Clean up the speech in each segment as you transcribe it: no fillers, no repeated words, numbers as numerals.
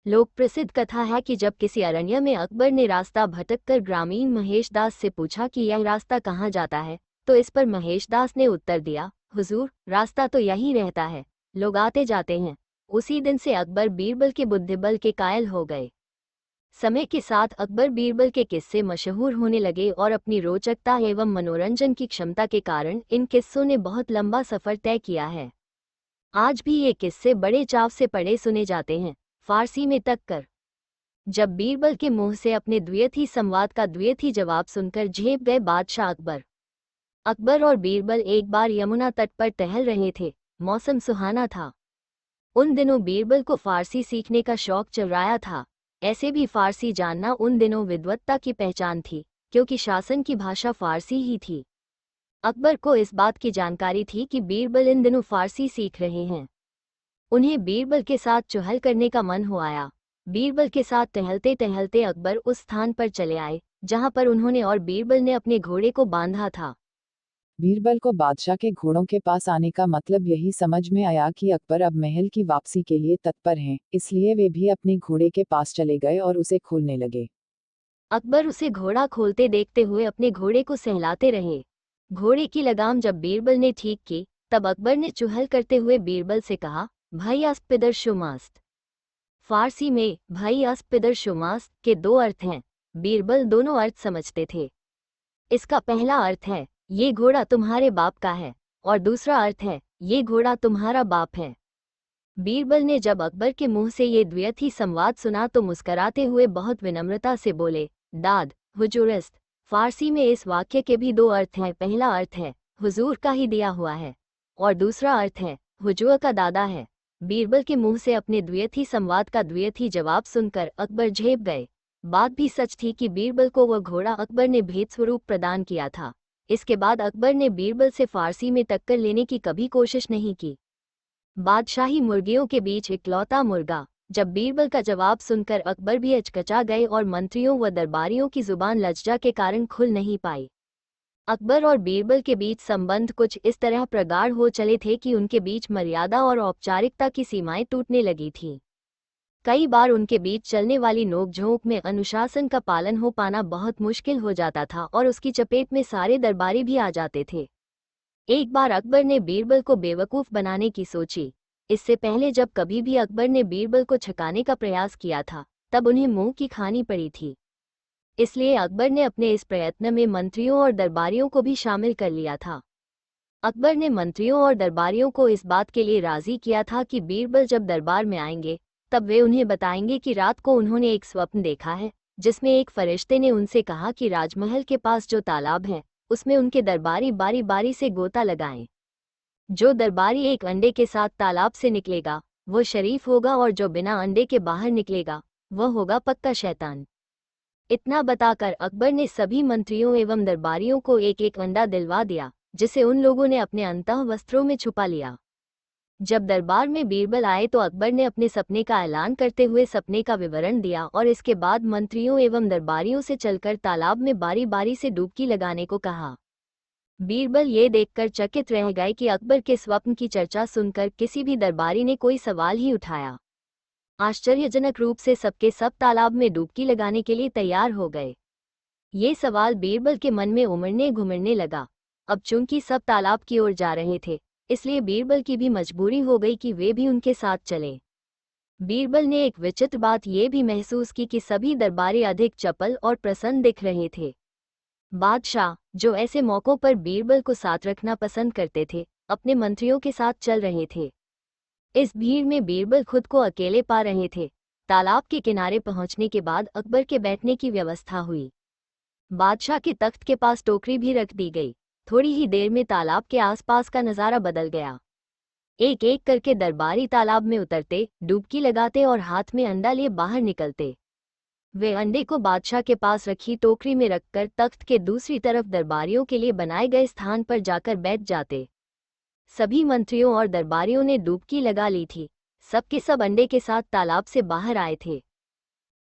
लोक प्रसिद्ध कथा है कि जब किसी अरण्य में अकबर ने रास्ता भटककर ग्रामीण महेशदास से पूछा कि यह रास्ता कहाँ जाता है, तो इस पर महेशदास ने उत्तर दिया, हुजूर, रास्ता तो यही रहता है, लोग आते जाते हैं। उसी दिन से अकबर बीरबल के बुद्धिबल के कायल हो गए। समय के साथ अकबर बीरबल के किस्से मशहूर होने लगे और अपनी रोचकता एवं मनोरंजन की क्षमता के कारण इन किस्सों ने बहुत लंबा सफर तय किया है। आज भी ये किस्से बड़े चाव से पढ़े सुने जाते हैं, फारसी में तक कर। जब बीरबल के मुंह से अपने द्व्यर्थी संवाद का द्व्यर्थी जवाब सुनकर झेप गए बादशाह अकबर। अकबर और बीरबल एक बार यमुना तट पर टहल रहे थे। मौसम सुहाना था। उन दिनों बीरबल को फारसी सीखने का शौक चढ़ाया था। ऐसे भी फारसी जानना उन दिनों विद्वत्ता की पहचान थी, क्योंकि शासन की भाषा फारसी ही थी। अकबर को इस बात की जानकारी थी कि बीरबल इन दिनों फारसी सीख रहे हैं। उन्हें बीरबल के साथ चुहल करने का मन हो आया। बीरबल के साथ टहलते टहलते अकबर उस स्थान पर चले आए जहां पर उन्होंने और बीरबल ने अपने घोड़े को बांधा था। बीरबल को बादशाह के घोड़ों के पास आने का मतलब यही समझ में आया कि अकबर अब महल की वापसी के लिए तत्पर हैं, इसलिए वे भी अपने घोड़े के पास चले गए और उसे खोलने लगे। अकबर उसे घोड़ा खोलते देखते हुए अपने घोड़े को सहलाते रहे। घोड़े की लगाम जब बीरबल ने ठीक की, तब अकबर ने चुहल करते हुए बीरबल से कहा, भाई अस्पिदर शुमास्त। फारसी में भाई अस्पिदर शुमास्त के दो अर्थ हैं। बीरबल दोनों अर्थ समझते थे। इसका पहला अर्थ है, ये घोड़ा तुम्हारे बाप का है, और दूसरा अर्थ है, ये घोड़ा तुम्हारा बाप है। बीरबल ने जब अकबर के मुंह से ये द्व्यर्थी संवाद सुना तो मुस्कराते हुए बहुत विनम्रता से बोले, दाद हुजूरस्त। फारसी में इस वाक्य के भी दो अर्थ हैं। पहला अर्थ है, हुजूर का ही दिया हुआ है, और दूसरा अर्थ है, हुजूर का दादा है। बीरबल के मुंह से अपने द्व्यर्थी संवाद का द्व्यर्थी जवाब सुनकर अकबर झेप गए। बात भी सच थी कि बीरबल को वह घोड़ा अकबर ने भेद स्वरूप प्रदान किया था। इसके बाद अकबर ने बीरबल से फारसी में टक्कर लेने की कभी कोशिश नहीं की। बादशाही मुर्गियों के बीच इकलौता मुर्गा। जब बीरबल का जवाब सुनकर अकबर भी अचकचा गए और मंत्रियों व दरबारियों की जुबान लज्जा के कारण खुल नहीं पाई। अकबर और बीरबल के बीच संबंध कुछ इस तरह प्रगाढ़ हो चले थे कि उनके बीच मर्यादा और औपचारिकता की सीमाएं टूटने लगी थीं। कई बार उनके बीच चलने वाली नोकझोंक में अनुशासन का पालन हो पाना बहुत मुश्किल हो जाता था और उसकी चपेट में सारे दरबारी भी आ जाते थे। एक बार अकबर ने बीरबल को बेवकूफ़ बनाने की सोची। इससे पहले जब कभी भी अकबर ने बीरबल को छकाने का प्रयास किया था, तब उन्हें मुंह की खानी पड़ी थी। इसलिए अकबर ने अपने इस प्रयत्न में मंत्रियों और दरबारियों को भी शामिल कर लिया था। अकबर ने मंत्रियों और दरबारियों को इस बात के लिए राजी किया था कि बीरबल जब दरबार में आएंगे, तब वे उन्हें बताएंगे कि रात को उन्होंने एक स्वप्न देखा है, जिसमें एक फरिश्ते ने उनसे कहा कि राजमहल के पास जो तालाब है, उसमें उनके दरबारी बारी बारी से गोता लगाएं। जो दरबारी एक अंडे के साथ तालाब से निकलेगा, वो शरीफ होगा, और जो बिना अंडे के बाहर निकलेगा, वह होगा पक्का शैतान। इतना बताकर अकबर ने सभी मंत्रियों एवं दरबारियों को एक एक अंडा दिलवा दिया, जिसे उन लोगों ने अपने अंतः वस्त्रों में छुपा लिया। जब दरबार में बीरबल आए तो अकबर ने अपने सपने का ऐलान करते हुए सपने का विवरण दिया और इसके बाद मंत्रियों एवं दरबारियों से चलकर तालाब में बारी बारी से डुबकी लगाने को कहा। बीरबल ये देखकर चकित रह गए कि अकबर के स्वप्न की चर्चा सुनकर किसी भी दरबारी ने कोई सवाल ही उठाया। आश्चर्यजनक रूप से सबके सब तालाब में डुबकी लगाने के लिए तैयार हो गए। ये सवाल बीरबल के मन में उमड़ने घुमड़ने लगा। अब चूंकि सब तालाब की ओर जा रहे थे, इसलिए बीरबल की भी मजबूरी हो गई कि वे भी उनके साथ चलें। बीरबल ने एक विचित्र बात ये भी महसूस की कि सभी दरबारी अधिक चपल और प्रसन्न दिख रहे थे। बादशाह, जो ऐसे मौकों पर बीरबल को साथ रखना पसंद करते थे, अपने मंत्रियों के साथ चल रहे थे। इस भीड़ में बीरबल खुद को अकेले पा रहे थे। तालाब के किनारे पहुंचने के बाद अकबर के बैठने की व्यवस्था हुई। बादशाह के तख्त के पास टोकरी भी रख दी गई। थोड़ी ही देर में तालाब के आसपास का नज़ारा बदल गया। एक एक करके दरबारी तालाब में उतरते, डुबकी लगाते और हाथ में अंडा लिए बाहर निकलते। वे अंडे को बादशाह के पास रखी टोकरी में रखकर तख्त के दूसरी तरफ दरबारियों के लिए बनाए गए स्थान पर जाकर बैठ जाते। सभी मंत्रियों और दरबारियों ने डुबकी लगा ली थी। सबके सब अंडे के साथ तालाब से बाहर आए थे।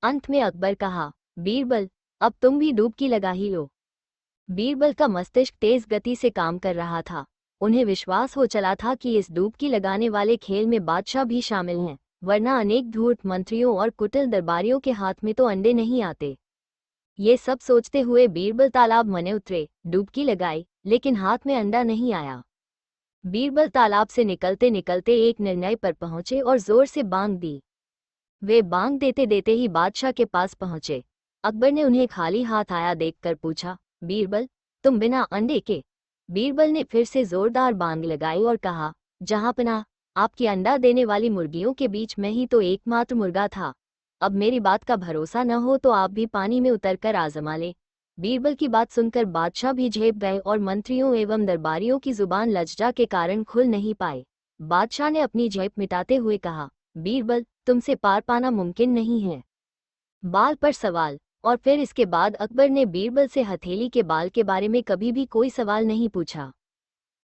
अंत में अकबर कहा, बीरबल, अब तुम भी डुबकी लगा ही लो। बीरबल का मस्तिष्क तेज गति से काम कर रहा था। उन्हें विश्वास हो चला था कि इस डुबकी लगाने वाले खेल में बादशाह भी शामिल हैं। वरना अनेक धूर्त मंत्रियों और कुटिल दरबारियों के हाथ में तो अंडे नहीं आते। ये सब सोचते हुए बीरबल तालाब मने उतरे, डुबकी लगाई, लेकिन हाथ में अंडा नहीं आया। बीरबल तालाब से निकलते निकलते एक निर्णय पर पहुंचे और जोर से बांग दी। वे बांग देते देते ही बादशाह के पास पहुंचे। अकबर ने उन्हें खाली हाथ आया देखकर पूछा, बीरबल, तुम बिना अंडे के? बीरबल ने फिर से जोरदार बांग लगाई और कहा, जहांपनाह, आपकी अंडा देने वाली मुर्गियों के बीच मैं ही तो एकमात्र मुर्गा था। अब मेरी बात का भरोसा न हो तो आप भी पानी में उतरकर आजमा लें। बीरबल की बात सुनकर बादशाह भी झेप गए और मंत्रियों एवं दरबारियों की जुबान लज्जा के कारण खुल नहीं पाए। बादशाह ने अपनी झेप मिटाते हुए कहा, बीरबल, तुमसे पार पाना मुमकिन नहीं है। बाल पर सवाल। और फिर इसके बाद अकबर ने बीरबल से हथेली के बाल के बारे में कभी भी कोई सवाल नहीं पूछा।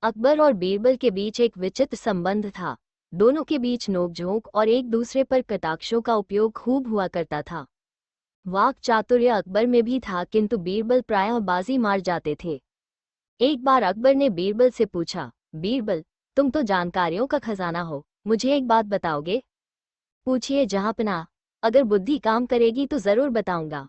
अकबर और बीरबल के बीच एक विचित्र संबंध था। दोनों के बीच नोकझोंक और एक दूसरे पर कटाक्षों का उपयोग खूब हुआ करता था। वाक चातुर्य अकबर में भी था, किंतु बीरबल प्रायः बाजी मार जाते थे। एक बार अकबर ने बीरबल से पूछा, बीरबल, तुम तो जानकारियों का खजाना हो, मुझे एक बात बताओगे? पूछिए जहांपनाह, अगर बुद्धि काम करेगी तो जरूर बताऊंगा।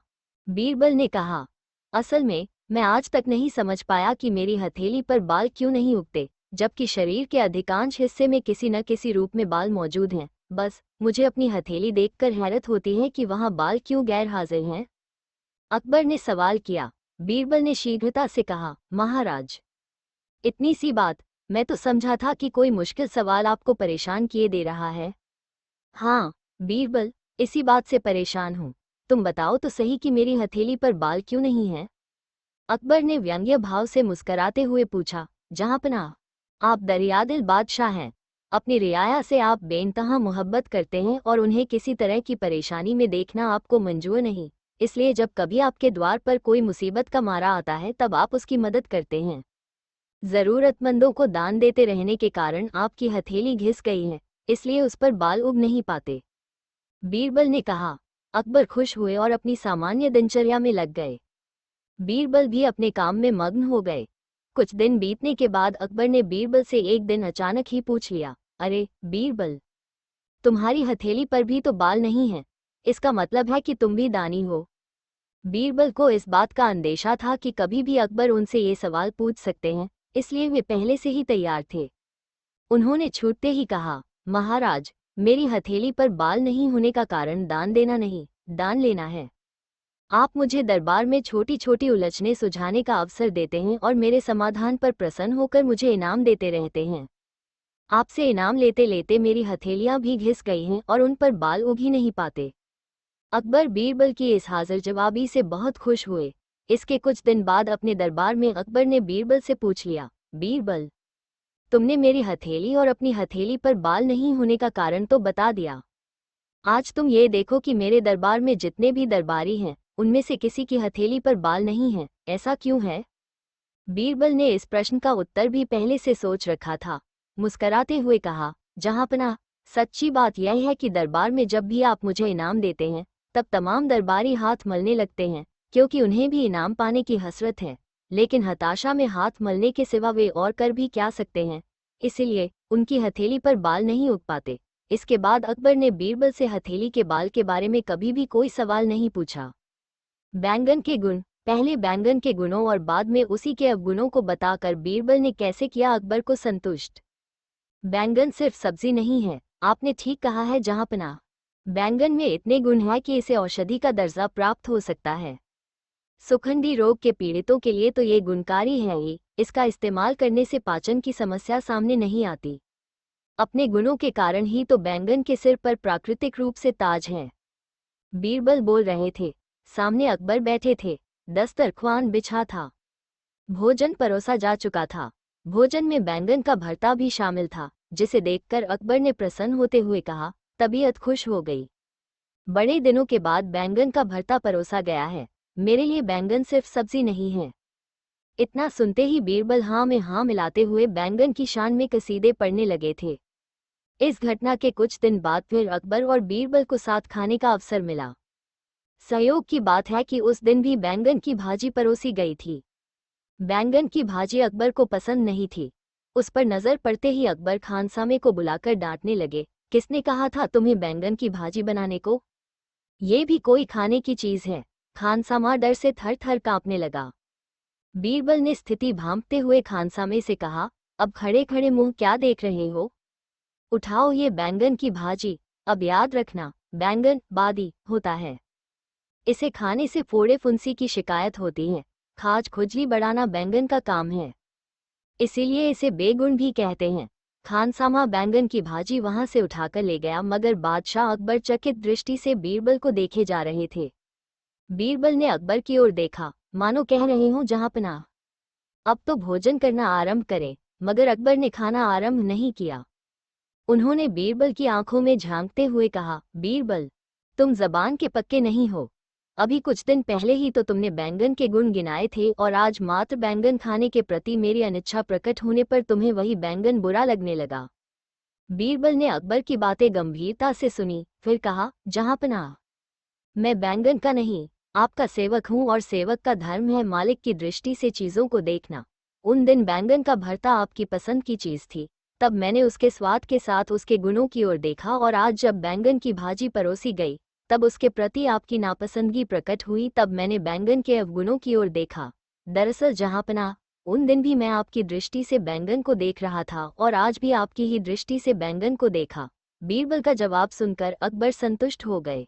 बीरबल ने कहा, असल में मैं आज तक नहीं समझ पाया कि मेरी हथेली पर बाल क्यों नहीं उगते, जबकि शरीर के अधिकांश हिस्से में किसी न किसी रूप में बाल मौजूद हैं। बस मुझे अपनी हथेली देखकर हैरत होती है कि वहां बाल क्यों गैर हाजिर हैं। अकबर ने सवाल किया। बीरबल ने शीघ्रता से कहा, महाराज, इतनी सी बात, मैं तो समझा था कि कोई मुश्किल सवाल आपको परेशान किए दे रहा है। हाँ बीरबल, इसी बात से परेशान हूँ। तुम बताओ तो सही कि मेरी हथेली पर बाल क्यों नहीं हैं? अकबर ने व्यंग्य भाव से मुस्कराते हुए पूछा, जहांपनाह, आप दरियादिल बादशाह हैं। अपनी रियाया से आप बेइंतहा मोहब्बत करते हैं और उन्हें किसी तरह की परेशानी में देखना आपको मंजूर नहीं। इसलिए जब कभी आपके द्वार पर कोई मुसीबत का मारा आता है तब आप उसकी मदद करते हैं। जरूरतमंदों को दान देते रहने के कारण आपकी हथेली घिस गई है, इसलिए उस पर बाल उग नहीं पाते। बीरबल ने कहा। अकबर खुश हुए और अपनी सामान्य दिनचर्या में लग गए। बीरबल भी अपने काम में मग्न हो गए। कुछ दिन बीतने के बाद अकबर ने बीरबल से एक दिन अचानक ही पूछ लिया, अरे बीरबल, तुम्हारी हथेली पर भी तो बाल नहीं हैं, इसका मतलब है कि तुम भी दानी हो। बीरबल को इस बात का अंदेशा था कि कभी भी अकबर उनसे ये सवाल पूछ सकते हैं, इसलिए वे पहले से ही तैयार थे। उन्होंने छूटते ही कहा, महाराज, मेरी हथेली पर बाल नहीं होने का कारण दान देना नहीं, दान लेना है। आप मुझे दरबार में छोटी छोटी उलझनें सुलझाने का अवसर देते हैं और मेरे समाधान पर प्रसन्न होकर मुझे इनाम देते रहते हैं। आपसे इनाम लेते लेते मेरी हथेलियां भी घिस गई हैं और उन पर बाल उग ही नहीं पाते। अकबर बीरबल की इस हाजिर जवाबी से बहुत खुश हुए। इसके कुछ दिन बाद अपने दरबार में अकबर ने बीरबल से पूछ लिया, बीरबल, तुमने मेरी हथेली और अपनी हथेली पर बाल नहीं होने का कारण तो बता दिया। आज तुम ये देखो कि मेरे दरबार में जितने भी दरबारी हैं, उनमें से किसी की हथेली पर बाल नहीं हैं, ऐसा क्यों है? बीरबल ने इस प्रश्न का उत्तर भी पहले से सोच रखा था। मुस्कराते हुए कहा, जहांपनाह, सच्ची बात यह है कि दरबार में जब भी आप मुझे इनाम देते हैं तब तमाम दरबारी हाथ मलने लगते हैं, क्योंकि उन्हें भी इनाम पाने की हसरत है। लेकिन हताशा में हाथ मलने के सिवा वे और कर भी क्या सकते हैं, इसलिए उनकी हथेली पर बाल नहीं उग पाते। इसके बाद अकबर ने बीरबल से हथेली के बाल के बारे में कभी भी कोई सवाल नहीं पूछा। बैंगन के गुण। पहले बैंगन के गुणों और बाद में उसी के अवगुणों को बताकर बीरबल ने कैसे किया अकबर को संतुष्ट। बैंगन सिर्फ सब्जी नहीं है, आपने ठीक कहा है जहांपनाह। बैंगन में इतने गुण हैं कि इसे औषधि का दर्जा प्राप्त हो सकता है। सुखंडी रोग के पीड़ितों के लिए तो ये गुणकारी है ही, इसका इस्तेमाल करने से पाचन की समस्या सामने नहीं आती। अपने गुणों के कारण ही तो बैंगन के सिर पर प्राकृतिक रूप से ताज है। बीरबल बोल रहे थे, सामने अकबर बैठे थे। दस्तरख्वान बिछा था, भोजन परोसा जा चुका था। भोजन में बैंगन का भरता भी शामिल था, जिसे देखकर अकबर ने प्रसन्न होते हुए कहा, तबीयत खुश हो गई। बड़े दिनों के बाद बैंगन का भरता परोसा गया है, मेरे लिए बैंगन सिर्फ सब्जी नहीं है। इतना सुनते ही बीरबल हाँ में हाँ मिलाते हुए बैंगन की शान में कसीदे पढ़ने लगे थे। इस घटना के कुछ दिन बाद फिर अकबर और बीरबल को साथ खाने का अवसर मिला। संयोग की बात है कि उस दिन भी बैंगन की भाजी परोसी गई थी। बैंगन की भाजी अकबर को पसंद नहीं थी। उस पर नजर पड़ते ही अकबर खानसामे को बुलाकर डांटने लगे, किसने कहा था तुम्हें बैंगन की भाजी बनाने को? ये भी कोई खाने की चीज है? खानसामा डर से थर थर कांपने लगा। बीरबल ने स्थिति भांपते हुए खानसामे से कहा, अब खड़े खड़े मुंह क्या देख रहे हो? उठाओ ये बैंगन की भाजी। अब याद रखना, बैंगन बादी होता है। इसे खाने से फोड़े फुंसी की शिकायत होती है। खाज खुजली बढ़ाना बैंगन का काम है, इसीलिए इसे बेगुन भी कहते हैं। खानसामा बैंगन की भाजी वहां से उठाकर ले गया, मगर बादशाह अकबर चकित दृष्टि से बीरबल को देखे जा रहे थे। बीरबल ने अकबर की ओर देखा, मानो कह रहे हो जहांपनाह, अब तो भोजन करना आरंभ करें। मगर अकबर ने खाना आरंभ नहीं किया। उन्होंने बीरबल की आंखों में झांकते हुए कहा, बीरबल, तुम जबान के पक्के नहीं हो। अभी कुछ दिन पहले ही तो तुमने बैंगन के गुण गिनाए थे, और आज मात्र बैंगन खाने के प्रति मेरी अनिच्छा प्रकट होने पर तुम्हें वही बैंगन बुरा लगने लगा। बीरबल ने अकबर की बातें गंभीरता से सुनी, फिर कहा, जहांपनाह, मैं बैंगन का नहीं, आपका सेवक हूं, और सेवक का धर्म है मालिक की दृष्टि से चीजों को देखना। उन दिन बैंगन का भरता आपकी पसंद की चीज थी, तब मैंने उसके स्वाद के साथ उसके गुणों की ओर देखा, और आज जब बैंगन की भाजी परोसी गई, तब उसके प्रति आपकी नापसंदगी प्रकट हुई, तब मैंने बैंगन के अवगुणों की ओर देखा। दरअसल जहांपनाह, उन दिन भी मैं आपकी दृष्टि से बैंगन को देख रहा था, और आज भी आपकी ही दृष्टि से बैंगन को देखा। बीरबल का जवाब सुनकर अकबर संतुष्ट हो गए।